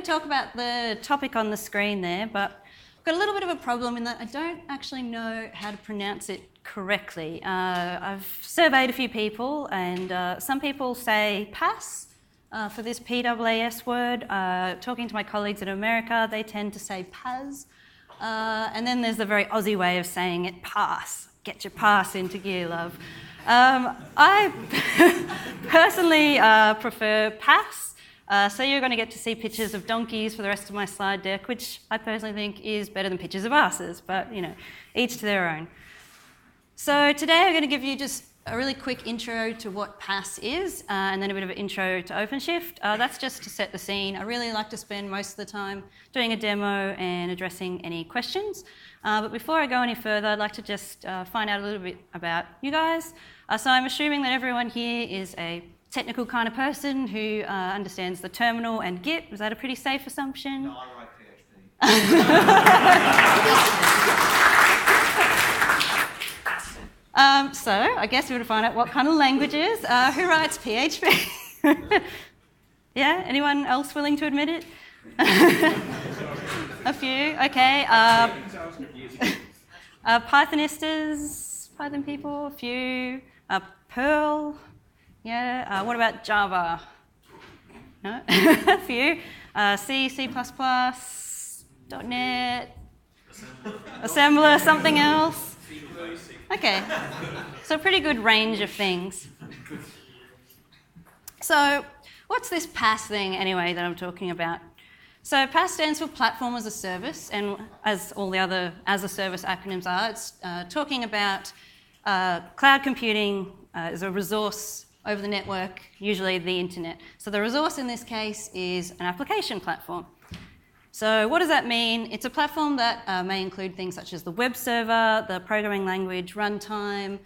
Talk about the topic on the screen there, but I've got a little bit of a problem in that I don't actually know how to pronounce it correctly. I've surveyed a few people, and some people say PaaS for this PaaS word. Talking to my colleagues in America, they tend to say PaaS. And then there's the very Aussie way of saying it, PaaS. Get your PaaS into gear, love. I personally prefer PaaS. So you're going to get to see pictures of donkeys for the rest of my slide deck, which I personally think is better than pictures of asses, but, you know, each to their own. So today I'm going to give you just a really quick intro to what PaaS is, and then a bit of an intro to OpenShift. That's just to set the scene. I really like to spend most of the time doing a demo and addressing any questions. But before I go any further, I'd like to just find out a little bit about you guys. So I'm assuming that everyone here is a technical kind of person who understands the terminal and Git. Is that a pretty safe assumption? No, I write PHP. So I guess we're going to find out what kind of languages. Who writes PHP? Yeah, anyone else willing to admit it? A few, okay. Pythonistas, Python people, a few. Perl. Yeah, what about Java? No? A few. C, C++, .NET, Assembler, something else? Okay, so a pretty good range of things. So what's this PaaS thing anyway that I'm talking about? So PaaS stands for Platform as a Service, and as all the other as a service acronyms are, it's talking about cloud computing as a resource over the network, usually the internet. So the resource in this case is an application platform. So what does that mean? It's a platform that may include things such as the web server, the programming language, runtime,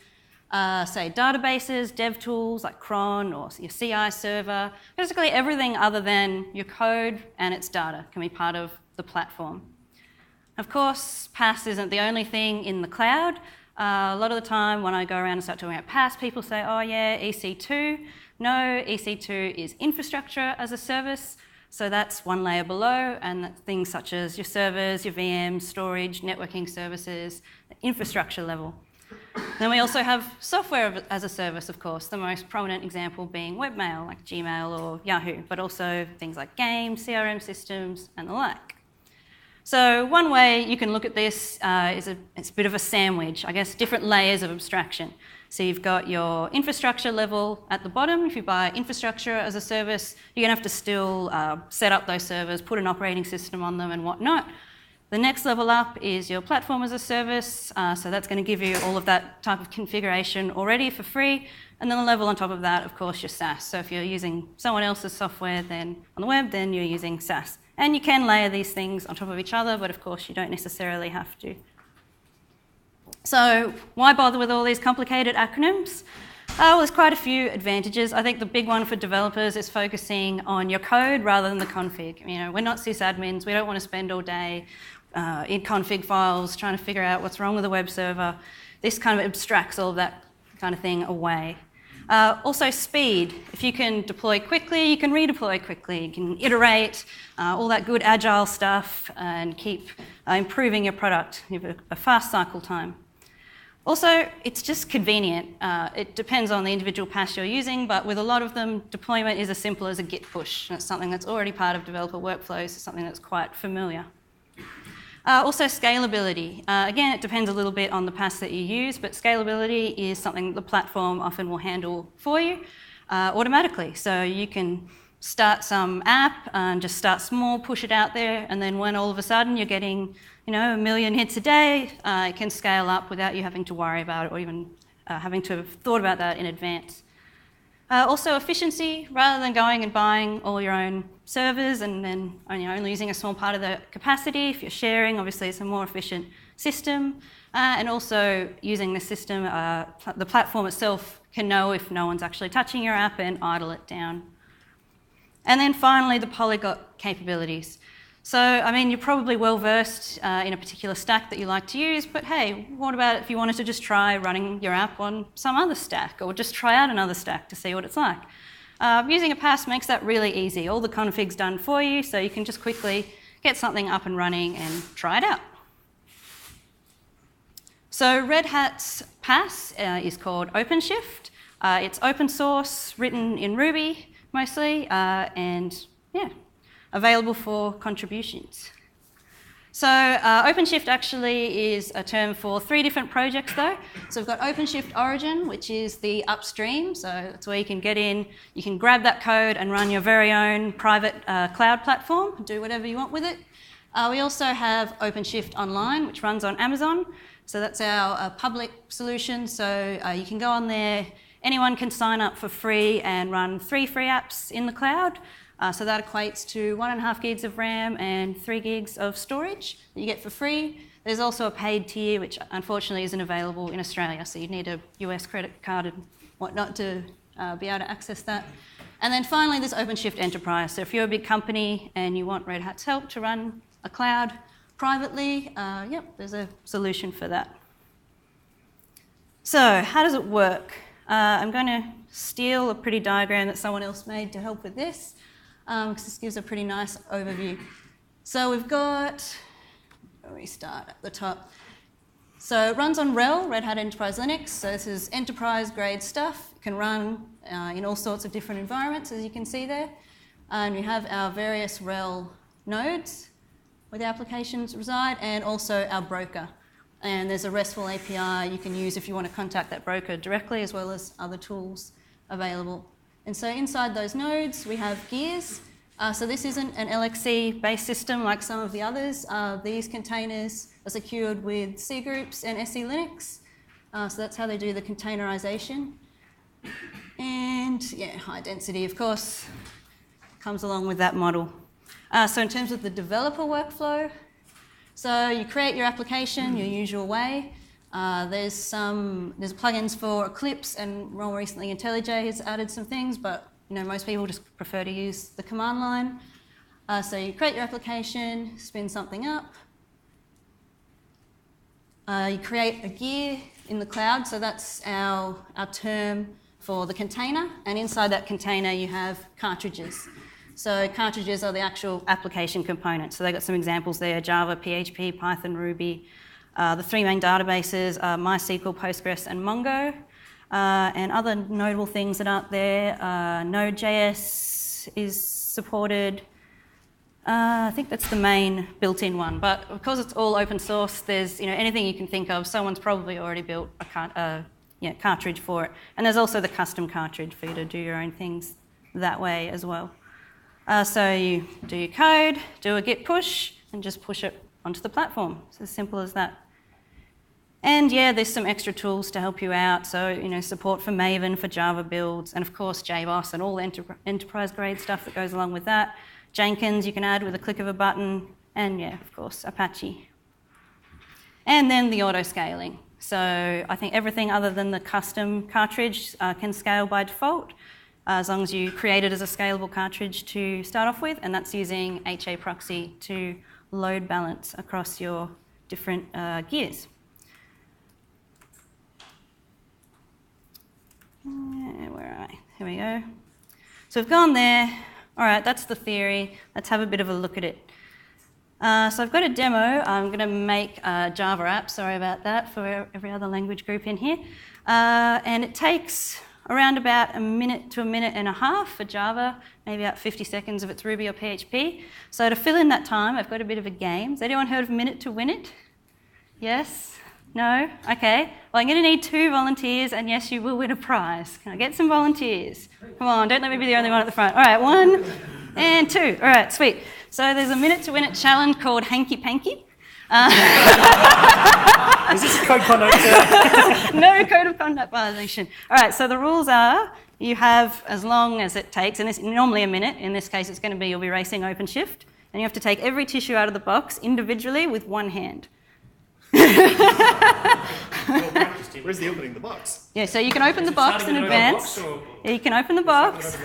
say databases, dev tools like cron or your CI server. Basically everything other than your code and its data can be part of the platform. Of course, PaaS isn't the only thing in the cloud. A lot of the time when I go around and start talking about PaaS, people say, oh yeah, EC2. No, EC2 is infrastructure as a service, so that's one layer below, and that's things such as your servers, your VMs, storage, networking services, the infrastructure level. Then we also have software as a service, of course, the most prominent example being webmail, like Gmail or Yahoo, but also things like games, CRM systems, and the like. So one way you can look at this is it's a bit of a sandwich, I guess, different layers of abstraction. So you've got your infrastructure level at the bottom. If you buy infrastructure as a service, you're going to have to still set up those servers, put an operating system on them and whatnot. The next level up is your platform as a service. So that's going to give you all of that type of configuration already for free. And then the level on top of that, of course, your SaaS. So if you're using someone else's software then on the web, then you're using SaaS. And you can layer these things on top of each other, but of course you don't necessarily have to. So why bother with all these complicated acronyms? Well, there's quite a few advantages. I think the big one for developers is focusing on your code rather than the config. You know, we're not sysadmins. We don't want to spend all day in config files trying to figure out what's wrong with the web server. This kind of abstracts all of that kind of thing away. Also speed. If you can deploy quickly, you can redeploy quickly. You can iterate, all that good agile stuff, and keep improving your product. You have a fast cycle time. Also, it's just convenient. It depends on the individual PaaS you're using, but with a lot of them, deployment is as simple as a git push. And it's something that's already part of developer workflows, it's something that's quite familiar. Also scalability. Again, it depends a little bit on the PaaS that you use, but scalability is something the platform often will handle for you automatically. So you can start some app and just start small, push it out there, and then when all of a sudden you're getting 1 million hits a day, it can scale up without you having to worry about it or even having to have thought about that in advance. Also efficiency, rather than going and buying all your own servers and then only using a small part of the capacity. If you're sharing, obviously it's a more efficient system. And also using the system, the platform itself can know if no one's actually touching your app and idle it down. And then finally, the polyglot capabilities. So, I mean, you're probably well versed in a particular stack that you like to use, but hey, what about if you wanted to just try running your app on some other stack, or just try out another stack to see what it's like? Using a PaaS makes that really easy. All the config's done for you, so you can just quickly get something up and running and try it out. So Red Hat's PaaS is called OpenShift. It's open source, written in Ruby mostly, and yeah, available for contributions. So OpenShift actually is a term for 3 different projects though. So we've got OpenShift Origin, which is the upstream. So that's where you can get in, you can grab that code and run your very own private cloud platform, do whatever you want with it. We also have OpenShift Online, which runs on Amazon. So that's our public solution. So you can go on there, anyone can sign up for free and run 3 free apps in the cloud. So that equates to 1.5 gigs of RAM and 3 gigs of storage that you get for free. There's also a paid tier, which unfortunately isn't available in Australia, so you need a US credit card and whatnot to be able to access that. And then finally, there's OpenShift Enterprise. So if you're a big company and you want Red Hat's help to run a cloud privately, yep, there's a solution for that. So how does it work? I'm going to steal a pretty diagram that someone else made to help with this, because this gives a pretty nice overview. So we've got, we start at the top. So it runs on RHEL, Red Hat Enterprise Linux. So this is enterprise grade stuff. It can run in all sorts of different environments, as you can see there. And we have our various RHEL nodes where the applications reside, and also our broker. And there's a RESTful API you can use if you want to contact that broker directly, as well as other tools available. And so inside those nodes, we have gears. So this isn't an LXC-based system like some of the others. These containers are secured with C groups and SE Linux. So that's how they do the containerization. And yeah, high density, of course, comes along with that model. So in terms of the developer workflow, so you create your application your usual way. There's plugins for Eclipse, and more recently IntelliJ has added some things, but most people just prefer to use the command line. So you create your application, spin something up. You create a gear in the cloud, so that's our term for the container, and inside that container you have cartridges. So cartridges are the actual application components. So they've got some examples there: Java, PHP, Python, Ruby. The 3 main databases are MySQL, Postgres, and Mongo. And other notable things that aren't there, Node.js is supported. I think that's the main built-in one. But because it's all open source, there's anything you can think of. Someone's probably already built a cartridge for it. And there's also the custom cartridge for you to do your own things that way as well. So you do your code, do a git push, and just push it onto the platform. It's as simple as that. And yeah, there's some extra tools to help you out. So, support for Maven, for Java builds, and of course JBoss and all the enterprise grade stuff that goes along with that. Jenkins you can add with a click of a button, and yeah, of course, Apache. And then the auto scaling. So I think everything other than the custom cartridge can scale by default, as long as you create it as a scalable cartridge to start off with, and that's using HA proxy to load balance across your different gears. Where am I? Here we go. So we've gone there. All right, that's the theory. Let's have a bit of a look at it. So I've got a demo. I'm going to make a Java app. Sorry about that for every other language group in here. And it takes around about a minute to a minute and a half for Java, maybe about 50 seconds if it's Ruby or PHP. So to fill in that time, I've got a bit of a game. Has anyone heard of Minute to Win It? Yes? No? Okay. Well, I'm going to need 2 volunteers, and yes, you will win a prize. Can I get some volunteers? Come on, don't let me be the only one at the front. All right, 1 and 2. All right, sweet. So there's a Minute to Win It challenge called Hanky Panky. Is this a code of conduct? No code of conduct violation. All right, so the rules are you have as long as it takes, and it's normally a minute. In this case, it's going to be you'll be racing OpenShift, and you have to take every tissue out of the box individually with one hand. Where's the opening the box? Yeah, so you can open the box in advance. Yeah, you can open the box.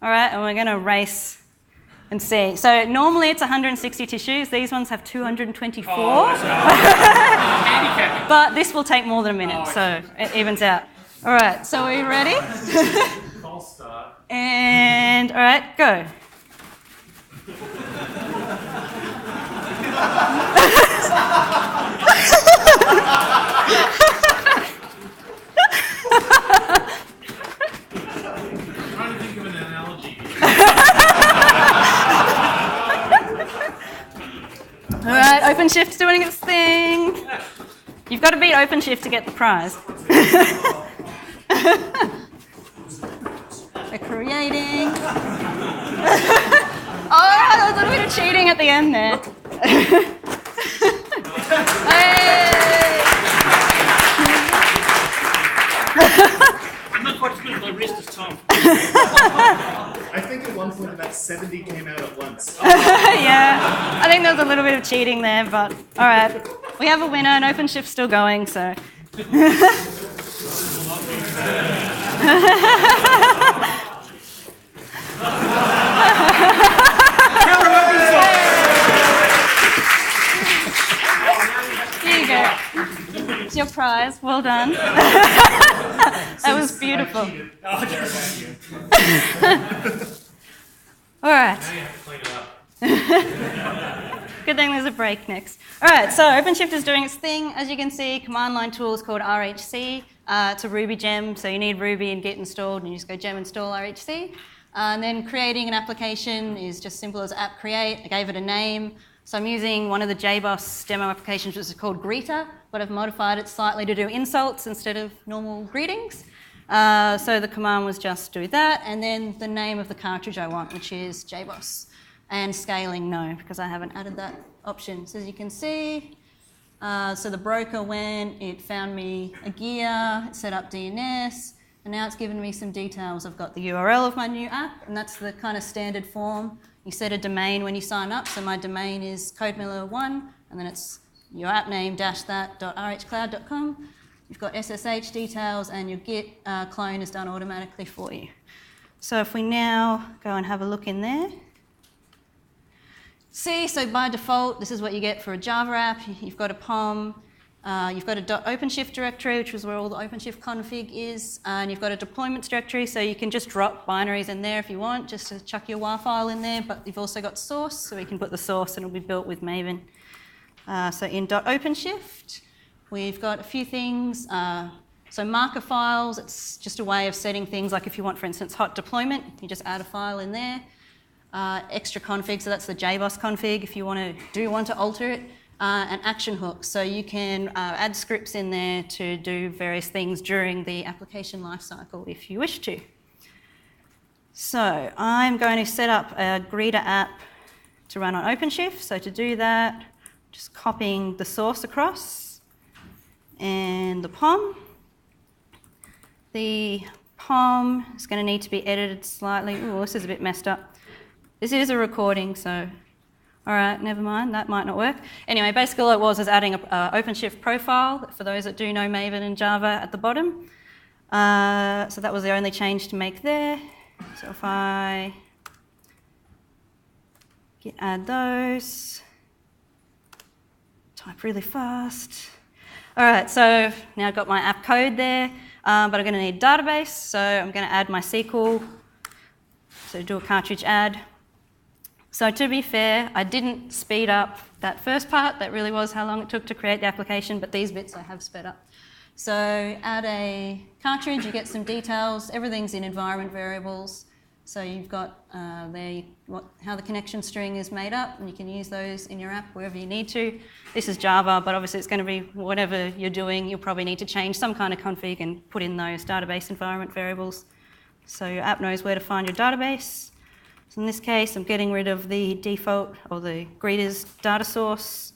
All right, and we're going to race and see. So normally it's 160 tissues. These ones have 224. But this will take more than a minute, so it evens out. All right, so are you ready? False start. And all right, go. I'm trying to think of an analogy. All right, OpenShift's doing its thing. You've got to beat OpenShift to get the prize. We're creating. Oh, there's a little bit of cheating at the end there. Hey. I'm not quite as good as my wrist as Tom. I think at one point about 70 came out at once. Yeah, I think there was a little bit of cheating there, but all right. We have a winner and OpenShift's still going, so. Here you go. It's your prize. Well done. That was beautiful. All right. Now you have to clean it up. Good thing there's a break next. All right, so OpenShift is doing its thing. As you can see, command line tool is called RHC. It's a Ruby gem, so you need Ruby and Git installed, and you just go gem install RHC. And then creating an application is just simple as app create. I gave it a name. So I'm using one of the JBoss demo applications, which is called Greeter, but I've modified it slightly to do insults instead of normal greetings. So the command was just do that, and then the name of the cartridge I want, which is JBoss. And scaling, no, because I haven't added that option. So as you can see, so the broker went, it found me a gear, it set up DNS, and now it's given me some details. I've got the URL of my new app, and that's the kind of standard form. You set a domain when you sign up, so my domain is codemiller1, and then it's your app name -that.rhcloud.com. You've got SSH details, and your Git clone is done automatically for you. So if we now go and have a look in there, see, so by default, this is what you get for a Java app. You've got a POM, you've got a .OpenShift directory, which is where all the OpenShift config is, and you've got a deployments directory, so you can just drop binaries in there if you want, just to chuck your WAR file in there, but you've also got source, so we can put the source and it'll be built with Maven. So in .OpenShift, we've got a few things. So marker files, it's just a way of setting things, like if you want, for instance, hot deployment, you just add a file in there. Extra config, so that's the JBoss config if you want to alter it, and action hooks, so you can add scripts in there to do various things during the application lifecycle if you wish to. So I'm going to set up a greeter app to run on OpenShift. So to do that, just copying the source across and the POM. The POM is going to need to be edited slightly. Oh, this is a bit messed up. This is a recording, so, all right, never mind, that might not work. Anyway, basically all it was adding an OpenShift profile, for those that do know Maven and Java, at the bottom. So that was the only change to make there. So if I add those, type really fast. All right, so now I've got my app code there, but I'm going to need a database, so I'm going to add my SQL. So do a cartridge add. So to be fair, I didn't speed up that first part. That really was how long it took to create the application, but these bits I have sped up. So add a cartridge, you get some details. Everything's in environment variables. So you've got there how the connection string is made up, and you can use those in your app wherever you need to. This is Java, but obviously it's going to be whatever you're doing. You'll probably need to change some kind of config and put in those database environment variables. So your app knows where to find your database. So in this case, I'm getting rid of the default or the greeter's data source,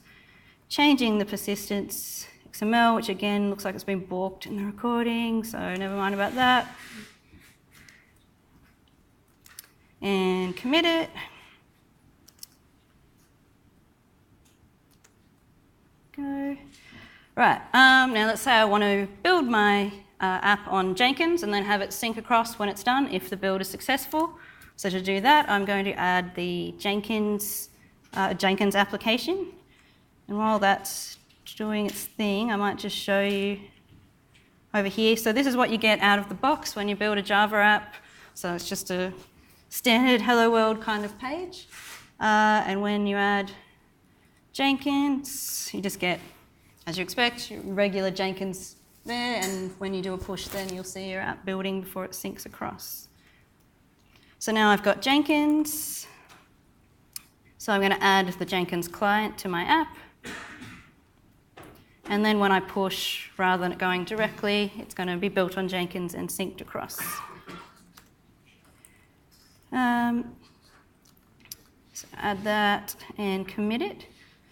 changing the persistence XML, which again looks like it's been balked in the recording, so never mind about that. And commit it. Go. Right, now let's say I want to build my app on Jenkins and then have it sync across when it's done if the build is successful. So to do that, I'm going to add the Jenkins application. And while that's doing its thing, I might just show you over here. So this is what you get out of the box when you build a Java app. So it's just a standard hello world kind of page. And when you add Jenkins, you just get, as you expect, regular Jenkins there, and when you do a push then you'll see your app building before it syncs across. So now I've got Jenkins. So I'm going to add the Jenkins client to my app. And then when I push, rather than it going directly, it's going to be built on Jenkins and synced across. So add that and commit it.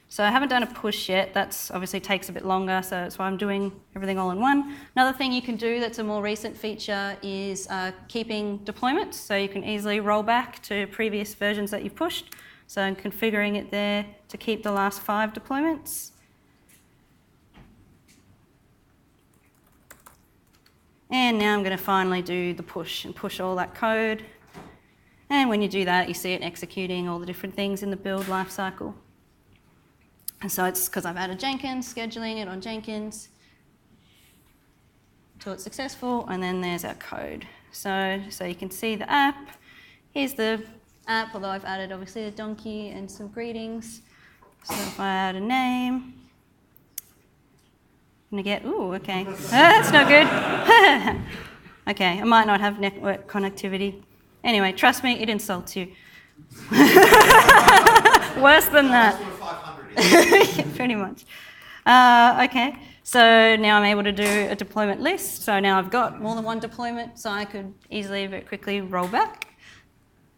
So I haven't done a push yet. That's obviously takes a bit longer, so that's why I'm doing everything all in one. Another thing you can do that's a more recent feature is keeping deployments. So you can easily roll back to previous versions that you've pushed. So I'm configuring it there to keep the last 5 deployments. And now I'm going to finally do the push and push all that code. And when you do that, you see it executing all the different things in the build lifecycle. And so it's because I've added Jenkins, scheduling it on Jenkins until it's successful, and then there's our code. So you can see the app. Here's the app, although I've added obviously a donkey and some greetings. So if I add a name, I'm going to get, ooh, okay, that's not good. Okay, I might not have network connectivity. Anyway, trust me, it insults you. Worse than that. Yeah, pretty much. Okay, so now I'm able to do a deployment list. So now I've got more than one deployment, so I could easily, very quickly roll back.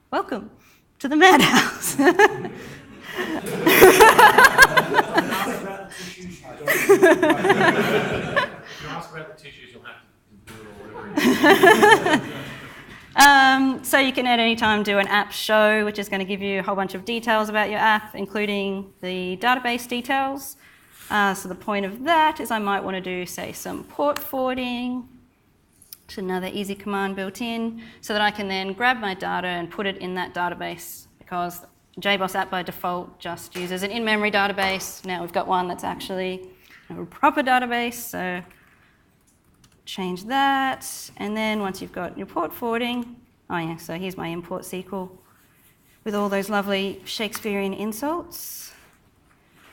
Welcome to the madhouse. So you can at any time do an app show, which is going to give you a whole bunch of details about your app, including the database details. So the point of that is I might want to do, say, some port forwarding, which is another easy command built in, so that I can then grab my data and put it in that database, because JBoss app by default just uses an in-memory database. Now we've got one that's actually a proper database, so change that. And then once you've got your port forwarding, oh yeah, so here's my import SQL with all those lovely Shakespearean insults.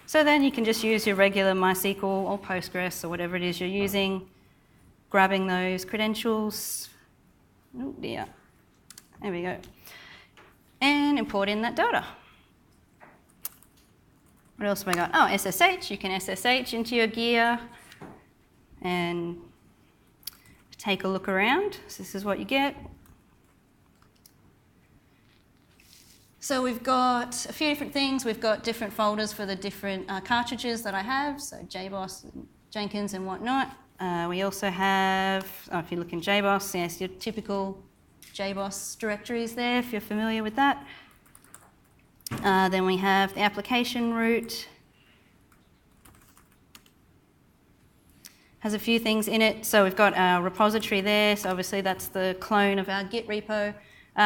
So then you can just use your regular MySQL or Postgres or whatever it is you're using, grabbing those credentials. Oh dear, there we go. And import in that data. What else have I got? Oh, SSH. You can SSH into your gear and take a look around. So this is what you get. So we've got a few different things. We've got different folders for the different cartridges that I have, so JBoss, Jenkins and whatnot. We also have, if you look in JBoss, yes, your typical JBoss directories there, if you're familiar with that. Then we have the application root. Has a few things in it. So we've got our repository there, so obviously that's the clone of our Git repo.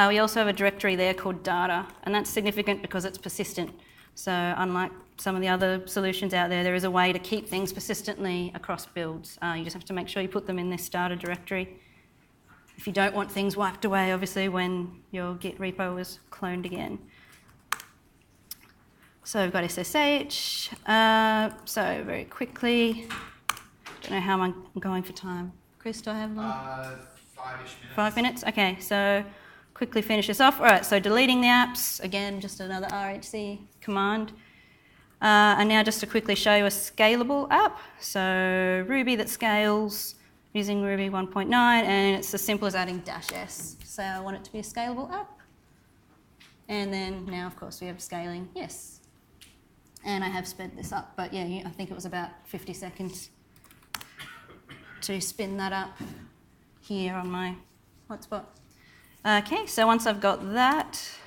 We also have a directory there called data, and that's significant because it's persistent. So unlike some of the other solutions out there is a way to keep things persistently across builds. You just have to make sure you put them in this data directory. If you don't want things wiped away, obviously, when your Git repo is cloned again. So we've got SSH. So very quickly, don't know how I'm going for time. Chris, do I have long? 5-ish minutes. 5 minutes? Okay, so quickly finish this off. All right, so deleting the apps, again, just another RHC command. And now just to quickly show you a scalable app. So Ruby that scales using Ruby 1.9, and it's as simple as adding -s. So I want it to be a scalable app. And then now, of course, we have scaling, yes. And I have sped this up, but yeah, I think it was about 50 seconds to spin that up here on my hotspot. Okay, so once I've got that,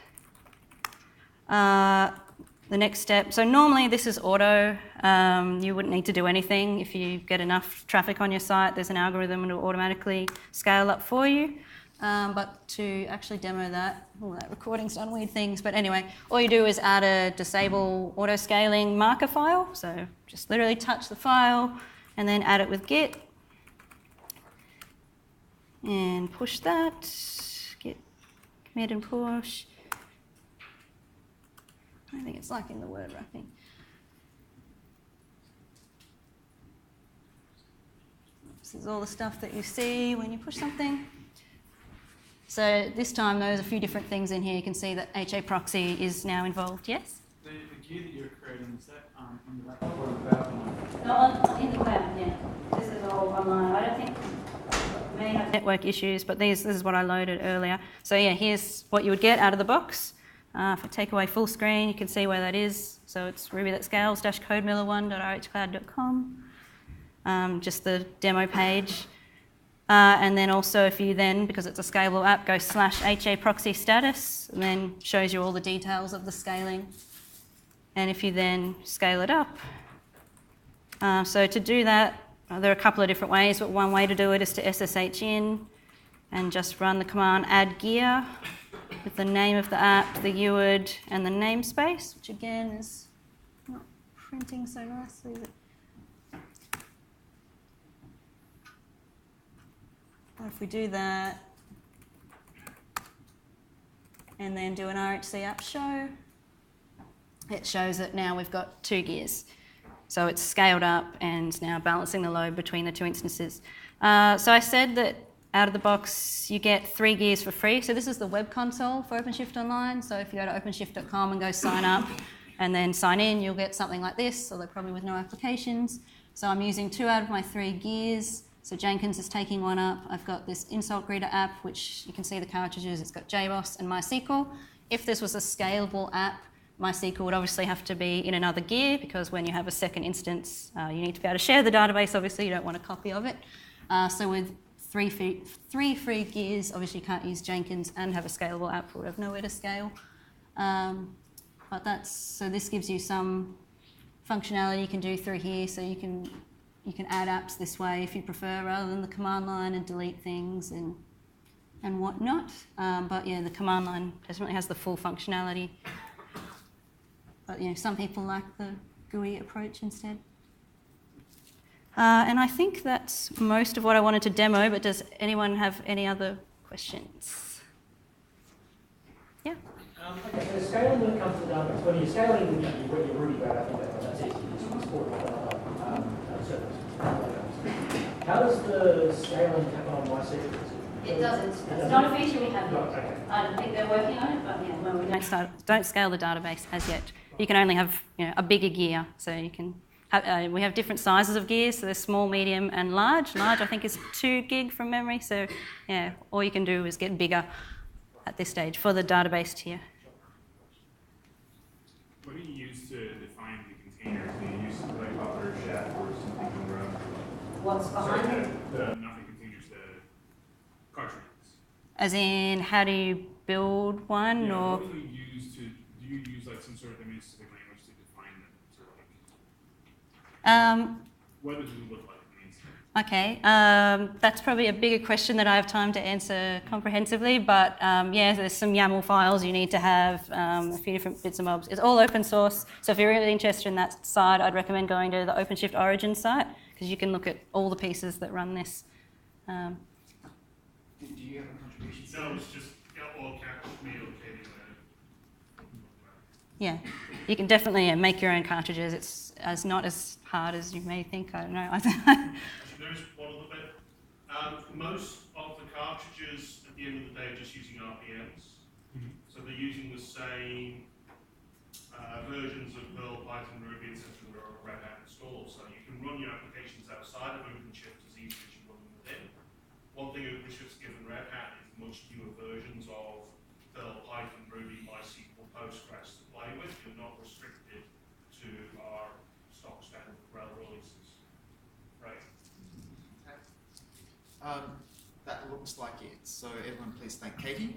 the next step, so normally this is auto. You wouldn't need to do anything. If you get enough traffic on your site, there's an algorithm that will automatically scale up for you. But to actually demo that, that recording's done weird things, but anyway, all you do is add a disable auto-scaling marker file. So just literally touch the file and then add it with Git. And push that, Git mid and push. I think it's like in the word wrapping. This is all the stuff that you see when you push something. So this time there's a few different things in here. You can see that HA proxy is now involved. Yes? The gear that you're creating, is that on the laptop or the cloud? No, in the cloud, yeah. This is all online. I don't think it may have network issues, but this is what I loaded earlier. So yeah, here's what you would get out of the box. If I take away full screen, you can see where that is. So it's ruby.scales-codemiller1.rhcloud.com. Just the demo page. And then also if you then, because it's a scalable app, go /HA proxy status, and then shows you all the details of the scaling. And if you then scale it up, so to do that, there are a couple of different ways, but one way to do it is to SSH in and just run the command add gear with the name of the app, the UID, and the namespace, which again is not printing so nicely. If we do that, and then do an RHC app show, it shows that now we've got 2 gears. So it's scaled up and now balancing the load between the 2 instances. So I said that out of the box you get 3 gears for free. So this is the web console for OpenShift Online. So if you go to OpenShift.com and go sign up and then sign in, you'll get something like this, although probably with no applications. So I'm using 2 out of my 3 gears. So Jenkins is taking one up. I've got this insult greeter app, which you can see the cartridges. It's got JBoss and MySQL. If this was a scalable app, MySQL would obviously have to be in another gear, because when you have a second instance, you need to be able to share the database. Obviously, you don't want a copy of it. So with 3 free gears, obviously you can't use Jenkins and have a scalable app. We would have nowhere to scale. So this gives you some functionality you can do through here. So you can add apps this way if you prefer, rather than the command line and delete things and whatnot. But yeah, the command line definitely has the full functionality. But some people like the GUI approach instead. And I think that's most of what I wanted to demo, but does anyone have any other questions? Yeah? Okay, so scaling when it comes to database, when you're scaling your Ruby code, I think that's easy to export service. How does the scaling happen on MySQL? It doesn't. It's not a feature we have yet. Okay. I don't think they're working on it, but yeah, well, we don't scale the database as yet. You can only have a bigger gear, so you can. We have different sizes of gears, so there's small, medium, and large. Large, I think, is 2 gig from memory. So yeah, all you can do is get bigger at this stage for the database tier. What do you use to define the containers? Do you use something like Buffer Chef or something on your own? What's behind it? Nothing containers, the cartridges. As in, how do you build one, or? What do you use to? Do you use like some sort of image-specific language to define them? What does it look like? Okay, that's probably a bigger question that I have time to answer comprehensively, but yeah, there's some YAML files you need to have, a few different bits and bobs. It's all open source, so if you're really interested in that side, I'd recommend going to the OpenShift Origin site, because you can look at all the pieces that run this. Do you have a contribution? No, it's just all capital me, okay. Yeah, you can definitely make your own cartridges. It's not as hard as you may think, I don't know. There's one other bit. Most of the cartridges at the end of the day are just using RPMs. So they're using the same versions of Perl, Python, Ruby, etc. that are Red Hat installed. So you can run your applications outside of OpenShift as easy as you run them within. One thing OpenShift's given Red Hat is much newer versions of Perl, Python, Ruby, MySQL, Postgres to play with. You're not restricted to our stock standard RHEL releases. Right. That looks like it. So everyone please thank Katie.